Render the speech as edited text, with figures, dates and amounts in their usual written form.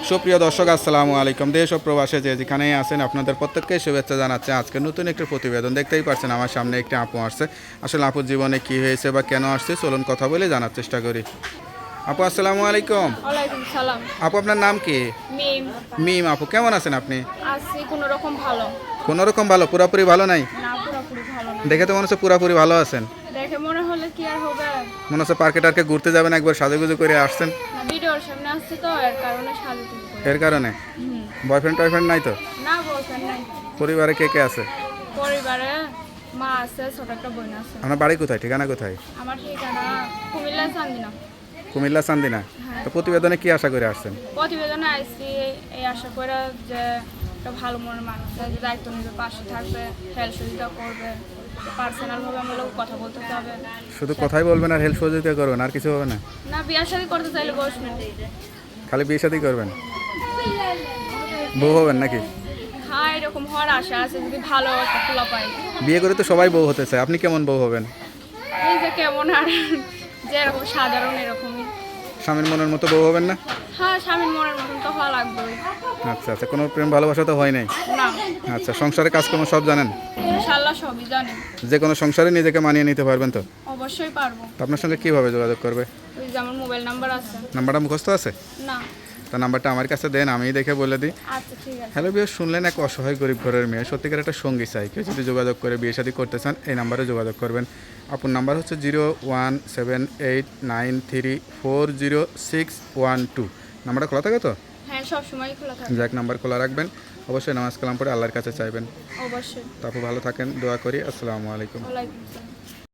সুপ্রিয় দর্শক আসসালামু আলাইকুম। দেশ ও প্রবাসে যে যেখানেই আছেন আপনাদের প্রত্যেককে শুভেচ্ছা জানাচ্ছে। আজকে নতুন একটি প্রতিবেদন দেখতেই পাচ্ছেন আমার সামনে একটি আপু আসছে। আসলে আপুর জীবনে কি হয়েছে বা কেন আসছে চলুন কথা বলে জানার চেষ্টা করি। আপু আসসালামু আলাইকুম। ওয়ালাইকুম সালাম। আপু আপনার নাম কি? মিম। মিম আপু, কেমন আছেন আপনি? আছি কোনো রকম ভালো কোনো রকম ভালো, পুরাপুরি ভালো নাই? না, পুরোপুরি ভালো না। দেখে তো মনে হচ্ছে পুরাপুরি ভালো আছেন। দেখে মনে হলে কি আর হবে? মনে হচ্ছে পার্কে টার্কে ঘুরতে যাবেন, একবার সাজুগুজু করে আসছেন। না, ভিডিওর সামনে আসছে তো এর কারণে সাজুতে এর কারণে বয়ফ্রেন্ড টয়ফ্রেন্ড নাই তো? না, বলছেন নাই। পরিবারে কে কে আছে? পরিবারে মা আছে, ছোট একটা বোন আছে। আপনার বাড়ি কোথায়, ঠিকানা কোথায়? আমার ঠিকানা কুমিল্লা চান্দিনা। কুমিল্লা চান্দিনা। তো প্রতিবেদনে কি আশা করে আসছেন? প্রতিবেদনে আইসি এই আশা করে যে একটা ভালো মনের মানুষ আছে, যে দায়িত্ব নিবে, পাশে থাকবে, হেল্প সহযোগিতা করবে, পার্সোনালভাবে আমার লোক কথা বলতে হবে। শুধু কথাই বলবেন আর হেল্প সহযোগিতা করবেন, আর কিছু হবে না? না, বিয়ে শাদী করতে চাইলে বসবেন। খালি বিয়ে শাদী করবেন? বউ হবেন নাকি? হ্যাঁ, এরকম হওয়ার আশা আছে যদি ভালো একটা খোলা পাই। বিয়ে করে তো সবাই বউ হতে চায়, আপনি কেমন বউ হবেন? এই যে কেমন আর যেরকম সাধারণ এরকমই। স্বামীর মনের মতো বউ হবেন না? হ্যাঁ, স্বামীর মনের মতন তো হওয়া লাগবে। আচ্ছা আচ্ছা, কোনো প্রেম ভালোবাসা তো হয় নাই? না। আচ্ছা, সংসারে কাজকর্ম সব জানেন? ইনশাল্লাহ সবই জানি। যে কোনো সংসারে নিজেকে মানিয়ে নিতে পারবেন তো? অবশ্যই পারবো। তো আপনার সঙ্গে কীভাবে যোগাযোগ করবে? ওই যে আমার মোবাইল নাম্বার আছে। নাম্বারটা মুখস্থ আছে? না। তা নাম্বারটা আমার কাছে দেন, আমি দেখে বলে দিই। আচ্ছা, ঠিক আছে। হ্যালো বিয়ে, শুনলেন এক অসহায় গরিব ঘরের মেয়ে, সত্যিকার একটা সঙ্গী চাই। কেউ যদি যোগাযোগ করে বিয়ে শাদী করতে চান এই নাম্বারে যোগাযোগ করবেন। আপুর নাম্বার হচ্ছে 01789340612। নাম্বারটা খোলা থাকে তো? হ্যাঁ, সব সময় খোলা থাকে। যাক, নাম্বার খোলা রাখবেন। অবশ্যই নামাজ কালাম পড়ে আল্লাহর কাছে চাইবেন। অবশ্যই। তো আপু ভালো থাকেন, দোয়া করি। আসসালামু আলাইকুম। ওয়ালাইকুম আসসালাম।